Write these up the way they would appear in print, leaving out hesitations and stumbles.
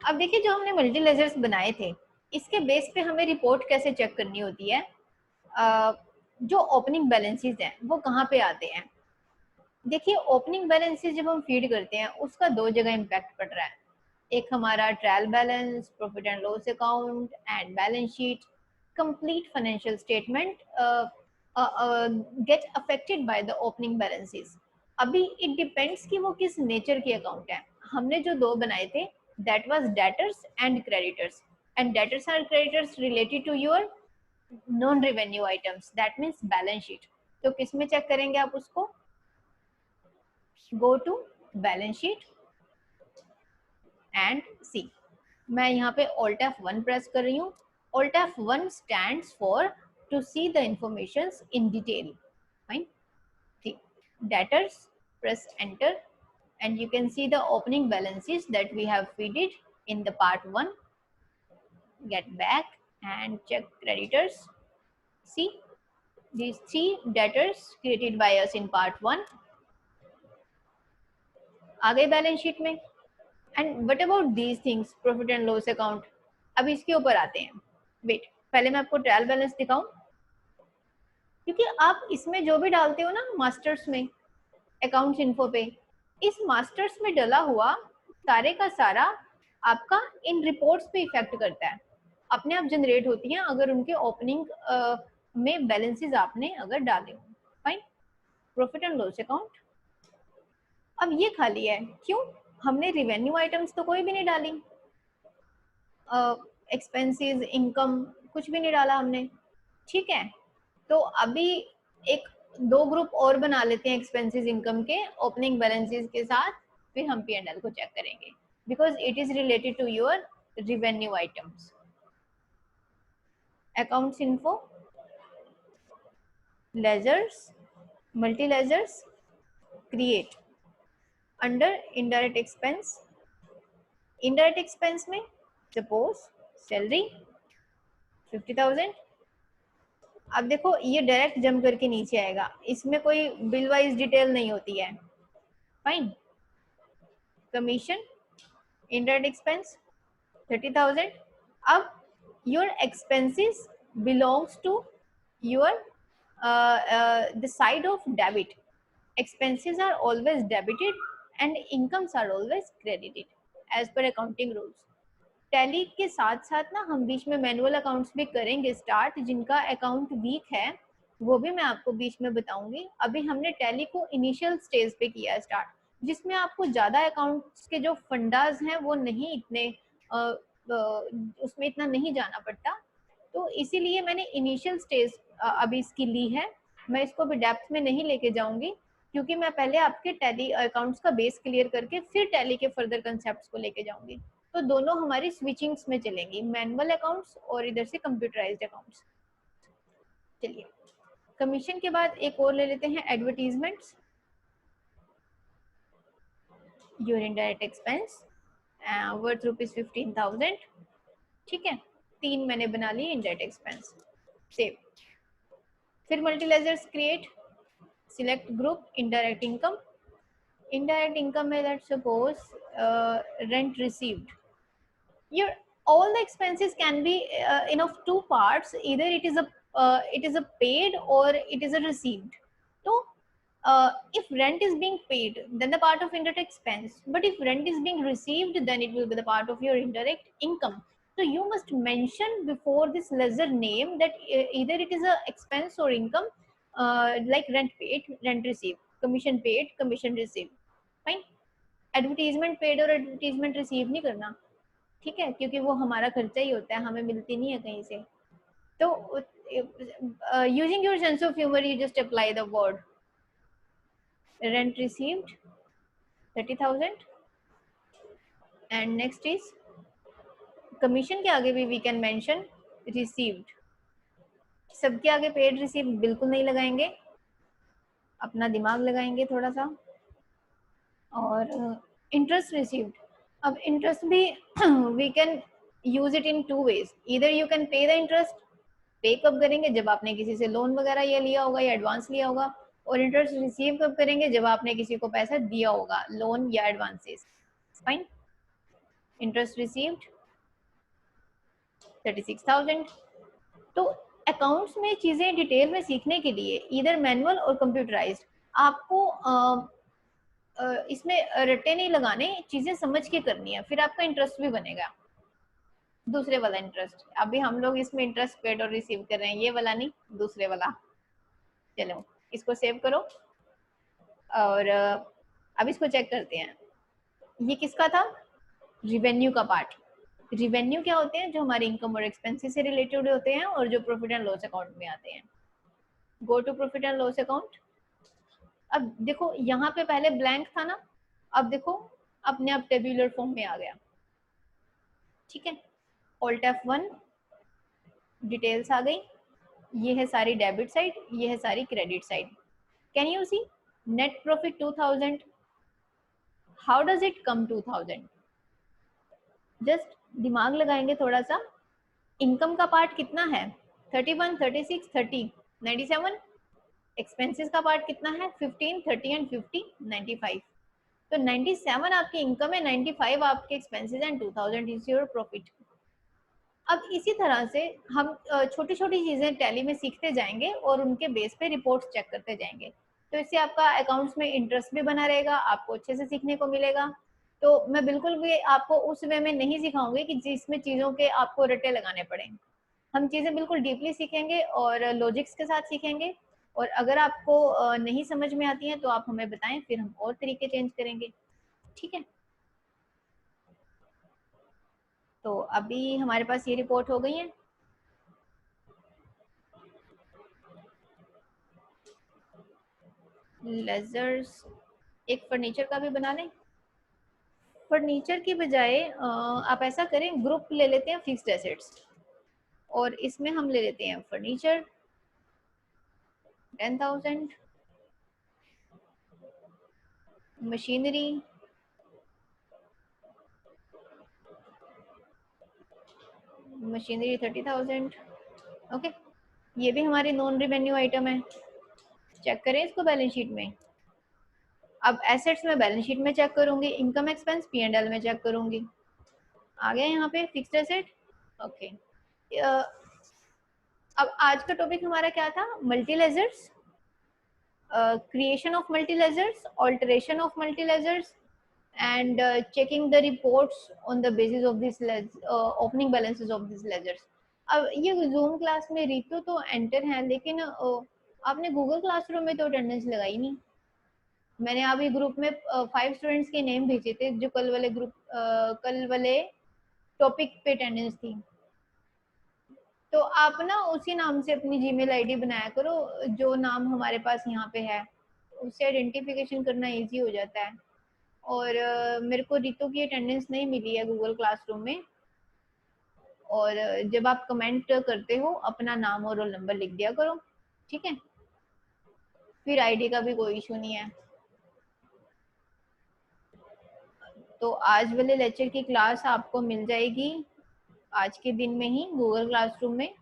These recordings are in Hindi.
अब देखिए जो हमने मल्टी लेजर्स बनाए थे, इसके बेस पे हमें रिपोर्ट कैसे चेक करनी होती है। जो ओपनिंग बैलेंसेस हैं वो कहाँ पे आते हैं। देखिए ओपनिंग बैलेंसेस जब हम फीड करते हैं उसका दो जगह इम्पैक्ट पड़ रहा है। एक हमारा trial balance, profit and loss account and balance sheet, complete financial statement get affected by the opening balances. अभी इट डिपेंड्स कि वो किस नेचर के अकाउंट है। हमने जो दो बनाए थे that was debtors and creditors, and debtors and creditors related to your non revenue items, that means balance sheet. तो किस में चेक करेंगे आप उसको, go to balance sheet and see. मैं यहाँ पे Alt F1 प्रेस कर रही हूँ। Alt F1 stands for to see the informations in detail. Fine. See, debtors, press enter and you can see the opening balances that we have feeded in the part 1. Get back and check creditors. See, these three debtors created by us in part 1 आ गए बैलेंस शीट में। And what about these things, profit and loss account. अब इसके ऊपर आते हैं। वेट, पहले मैं आपको ट्रायल बैलेंस दिखाऊं, क्योंकि आप इसमें जो भी डालते हो ना मास्टर्स में, अकाउंट्स इन्फो पे, इस मास्टर्स में डला हुआ सारे का सारा आपका इन रिपोर्ट्स पे इफेक्ट करता है, अपने आप जनरेट होती हैं अगर उनके ओपनिंग में बैलेंसेस आपने अगर डाले हो। Fine, profit and loss account अब ये खाली है, क्यों? हमने रिवेन्यू आइटम्स तो कोई भी नहीं डाली, एक्सपेंसेस, इनकम कुछ भी नहीं डाला हमने, ठीक है। तो अभी एक दो ग्रुप और बना लेते हैं एक्सपेंसेस इनकम के ओपनिंग बैलेंसेस के साथ, फिर हम P&L को चेक करेंगे because it is related to your revenue items. Accounts info, ledgers, multi ledgers, create, under indirect expense. Indirect expense में सपोज सैलरी 50,000। अब देखो ये डायरेक्ट जंप करके नीचे आएगा, इसमें कोई बिल वाइज डिटेल नहीं होती है। Fine, commission, indirect expense 30,000। अब your expenses belongs to your the side of debit. Expenses are always debited and incomes are always credited as per accounting rules. Tally के साथ साथ ना हम बीच में मैनुअल अकाउंट्स भी करेंगे स्टार्ट, जिनका अकाउंट वीक है वो भी मैं आपको बीच में बताऊंगी। अभी हमने टैली को इनिशियल स्टेज पे किया है स्टार्ट, जिसमें आपको ज्यादा अकाउंट्स के जो फंडाज हैं वो नहीं इतने उसमें इतना नहीं जाना पड़ता, तो इसीलिए मैंने इनिशियल स्टेज अभी इसकी ली है। मैं इसको भी डेप्थ में नहीं लेके जाऊंगी, क्योंकि मैं पहले आपके टैली अकाउंट्स का बेस क्लियर करके फिर टैली के फर्दर कंसेप्ट्स को लेके जाऊंगी। तो दोनों हमारी स्विचिंग्स में चलेंगी, मैनुअल अकाउंट्स और इधर से कंप्यूटराइज्ड अकाउंट्स। चलिए, कमीशन के बाद एक और ले लेते हैं, advertisements, your indirect expense worth ₹15,000। ठीक है, 3 मैंने बना ली इनडायरेक्ट एक्सपेंस, सेव। फिर multi ledgers create, select group indirect income. Indirect income में let's suppose rent received. your all the expenses can be in of two parts, either it is a paid or it is a received. So if rent is being paid then the part of indirect expense, but if rent is being received then it will be the part of your indirect income. So you must mention before this ledger name that either it is a expense or income, like rent paid, rent received, commission paid, commission received. Fine, advertisement paid और advertisement received नहीं करना, ठीक है, क्योंकि वो हमारा खर्चा ही होता है, हमें मिलती नहीं है कहीं से। तो using your sense of humour you just apply the word rent received 30,000 and next is commission के आगे भी वी कैन मेंशन रिसीव्ड। सबके आगे पेड रिसीव्ड बिल्कुल नहीं लगाएंगे, अपना दिमाग लगाएंगे थोड़ा सा। और इंटरेस्ट रिसीव्ड, अब इंटरेस्ट भी we can use it in two ways, इधर you can pay the interest, pay कब करेंगे जब आपने किसी से लोन वगैरह ये लिया होगा या एडवांस लिया होगा, और इंटरेस्ट रिसीव कब करेंगे जब आपने किसी को पैसा दिया होगा, लोन या एडवांसेस। Fine, interest received 36,000। तो अकाउंट्स में चीजें डिटेल में सीखने के लिए इधर मैनुअल और कंप्यूटराइज्ड, आपको इसमें रट्टे नहीं लगाने, चीजें समझ के करनी है, फिर आपका इंटरेस्ट भी बनेगा। दूसरे वाला इंटरेस्ट, अभी हम लोग इसमें इंटरेस्ट पेड और रिसीव कर रहे हैं, ये वाला नहीं, दूसरे वाला। चलो इसको सेव करो और अब इसको चेक करते हैं। ये किसका था? रिवेन्यू का पार्ट। रिवेन्यू क्या होते हैं? जो हमारे इनकम और एक्सपेंसेस से रिलेटेड होते हैं और जो प्रॉफिट एंड लॉस अकाउंट में आते हैं। Go to profit and loss account. अब देखो यहाँ पे पहले ब्लैंक था ना, अब देखो अपने आप टेब्यूलर फॉर्म में आ गया। ठीक है, ऑल्ट F1, डिटेल्स आ गई। ये है सारी डेबिट साइड, ये है सारी credit side. Can you see net profit 2000? How does it come 2000? Just दिमाग लगाएंगे थोड़ा सा। इनकम का पार्ट कितना है? 31, 36, 30, 97। एक्सपेंसेस का पार्ट कितना है? 15, 30 एंड 50, 95। तो 97 आपकी इनकम है, 95 आपके expenses and 2000 is your profit. अब इसी तरह से हम छोटी छोटी चीजें टैली में सीखते जाएंगे और उनके बेस पे रिपोर्ट्स चेक करते जाएंगे। तो इससे आपका अकाउंट्स में इंटरेस्ट भी बना रहेगा, आपको अच्छे से सीखने को मिलेगा। तो मैं बिल्कुल भी आपको उस वे में नहीं सिखाऊंगी कि जिसमें चीजों के आपको रट्टे लगाने पड़े। हम चीजें बिल्कुल डीपली सीखेंगे और लॉजिक्स के साथ सीखेंगे। और अगर आपको नहीं समझ में आती है तो आप हमें बताएं, फिर हम और तरीके चेंज करेंगे। ठीक है, तो अभी हमारे पास ये रिपोर्ट हो गई है। लेजर्स, एक फर्नीचर का भी बना लें। फर्नीचर की बजाय आप ऐसा करें, ग्रुप ले लेते हैं फिक्स्ड एसेट्स, और इसमें हम ले लेते हैं फर्नीचर 10,000, मशीनरी 30,000। ओके, ये भी हमारी नॉन रिवेन्यू आइटम है। चेक करें इसको बैलेंस शीट में। अब एसेट्स में बैलेंस शीट में चेक करूंगी, इनकम एक्सपेंस P&L में चेक करूंगी। आ गया यहाँ पे फिक्स्ड एसेट। ओके, अब आज का टॉपिक हमारा क्या था? Multi ledgers, creation of multi-ledgers, alteration of multi-ledgers, and checking the reports on the basis of these opening balances of these ledgers. अब ये जूम क्लास में रितु तो एंटर है, लेकिन आपने गूगल क्लासरूम में तो अटेंडेंस लगाई नहीं। मैंने अभी ग्रुप में 5 स्टूडेंट्स के नेम भेजे थे जो कल वाले टॉपिक पे अटेंडेंस थी। तो आप ना उसी नाम से अपनी जीमेल आईडी बनाया करो, जो नाम हमारे पास यहाँ पे है, उससे आइडेंटिफिकेशन करना इजी हो जाता है। और मेरे को रितु की अटेंडेंस नहीं मिली है गूगल क्लासरूम में। और जब आप कमेंट करते हो अपना नाम और रोल नंबर लिख दिया करो, ठीक है? फिर आईडी का भी कोई इशू नहीं है। तो आज वाले लेक्चर की क्लास आपको मिल जाएगी आज के दिन में ही गूगल क्लासरूम में।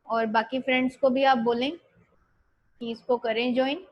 और बाकी फ्रेंड्स को भी आप बोलें कि इसको करें ज्वाइन।